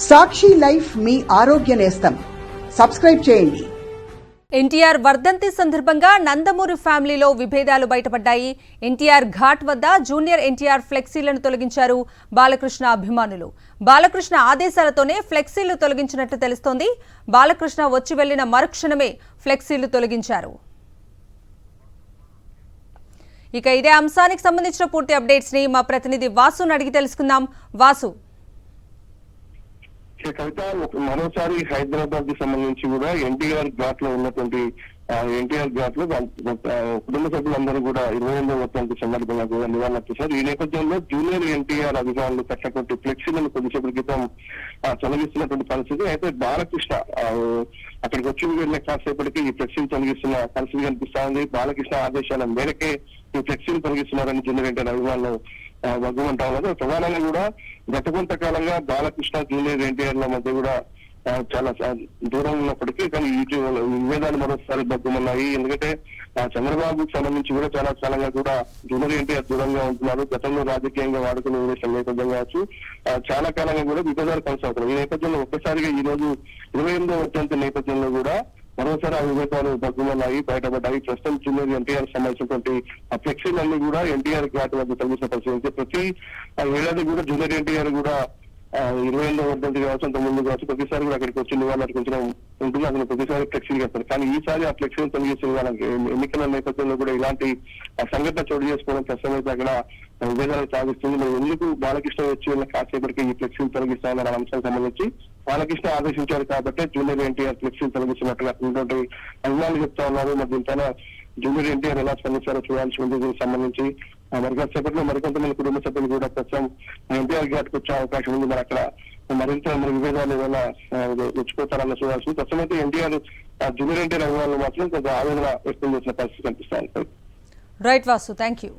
సాక్షి life మీ ఆరోగ్య నేస్తం. Subscribe చేయండి. ఎన్టీఆర్ వర్ధంతి సందర్భంగా నందమూరి ఫ్యామిలీలో విభేదాలు బయటపడ్డాయి. ఎన్టీఆర్ ఘాట్ వద్ద జూనియర్ ఎన్టీఆర్ ఫ్లెక్సీలను తొలగించారు బాలకృష్ణ అభిమానులు. బాలకృష్ణ ఆదేశాలతోనే ఫ్లెక్సీలు తొలగించినట్లు తెలుస్తోంది. బాలకృష్ణ వచ్చి వెళ్లిన మరుక్షణమే ఫ్లెక్సీలు తొలగించారు. ఇక ఇదే అంశానికి సంబంధించిన పూర్తి అప్డేట్స్ ని మా ప్రతినిధి వాసును అడిగి తెలుసుకుందాం. వాసు, కవిత, మరోసారి హైదరాబాద్ కి సంబంధించి కూడా ఎన్టీఆర్ ఘాట్ లో ఉన్నటువంటి ఎన్టీఆర్ ఘాట్ లో కుటుంబ సభ్యులందరూ కూడా 28వ వర్ధంతి సందర్భంగా కూడా నివాళులర్పించారు. ఈ నేపథ్యంలో జూనియర్ ఎన్టీఆర్ అభిమానులు కట్టినటువంటి ఫ్లెక్సీలను కొద్దిసేపటి క్రితం తొలగిస్తున్నటువంటి పరిస్థితి. అయితే బాలకృష్ణ అక్కడికి వచ్చి వెళ్ళిన కాసేపటికి ఈ ఫ్లెక్సీని తొలగిస్తున్న పరిస్థితి కనిపిస్తా ఉంది. బాలకృష్ణ ఆదేశాల మేరకే ఈ ఫ్లెక్సీని తొలగిస్తున్నారని జూనియర్ ఎన్టీఆర్ అభిమానులు వగ్గుమంటా ఉన్నారు. ప్రధానంగా కూడా గత కొంతకాలంగా బాలకృష్ణ జూనియర్ ఎన్టీఆర్ ల మధ్య కూడా చాలా దూరం ఉన్నప్పటికీ కానీ విభేదాలు మరోసారి బగ్గుమన్నాయి. ఎందుకంటే చంద్రబాబుకు సంబంధించి కూడా చాలా కాలంగా కూడా జూనియర్ ఎన్టీఆర్ దూరంగా ఉంటున్నారు. గతంలో రాజకీయంగా వాడుకునే ఉద్దేశం నేపథ్యం కావచ్చు, చాలా కాలంగా కూడా విభేదాలు కొనసాగుతున్నాయి. ఈ నేపథ్యంలో ఒక్కసారిగా ఈ రోజు 28వ వర్ధంతి నేపథ్యంలో కూడా మరోసారి ఆ విభేదాలు బగ్గుమన్నాయి, బయటపడ్డాయి. ప్రస్తుతం జూనియర్ ఎన్టీఆర్ సంబంధించినటువంటి ఆ ఫ్లెక్సీలన్నీ కూడా ఎన్టీఆర్ ఘాట్ వద్ద తొలగించిన పరిస్థితి. ప్రతి ఏడాది కూడా జూనియర్ ఎన్టీఆర్ కూడా 28వ వర్ధంతి కావచ్చు, అంత ముందు కావచ్చు, ప్రతిసారి కూడా అక్కడికి వచ్చి నివాళులర్పించడం ఉంటుంది. అతను ప్రతిసారి ఫ్లెక్సీలు కడతారు. కానీ ఈసారి ఆ ఫ్లెక్సీలు తొలగిస్తున్న వాళ్ళకి ఎన్నికల నేపథ్యంలో కూడా ఇలాంటి సంఘటన చోటు చేసుకోవడం ప్రస్తుతం అయితే అక్కడ విభేదాలు సాగిస్తుంది. మరి ఎందుకు బాలకృష్ణ వచ్చి వెళ్ళిన కాసేపటికి ఈ ఫ్లెక్సీలు తొలగిస్తామన్న అంశానికి సంబంధించి బాలకృష్ణ ఆదేశించారు కాబట్టి జూనియర్ ఎన్టీఆర్ ఫ్లెక్సీలు తొలగిస్తున్నట్టుగా అటువంటి అభిమానులు చెప్తా ఉన్నారు. మరి దీనిపైన జూనియర్ ఎన్టీఆర్ ఎలా స్పందించారో చూడాల్సి ఉంది. దీనికి సంబంధించి మరికొంతసేపట్లో మరికొంతమంది కుటుంబ సభ్యులు కూడా ప్రస్తుతం ఎన్టీఆర్ ఘాట్ కు వచ్చే అవకాశం ఉంది. మరి అక్కడ మరింత విభేదాలు ఏదైనా తెచ్చిపోతారన్న చూడాల్సింది. ప్రస్తుతం అయితే ఎన్టీఆర్ జూనియర్ ఎన్టీఆర్ అభిమానులు మాత్రం కొంత ఆవేదన వ్యక్తం చేసిన పరిస్థితి కనిపిస్తాయి. Right Vasu, thank you.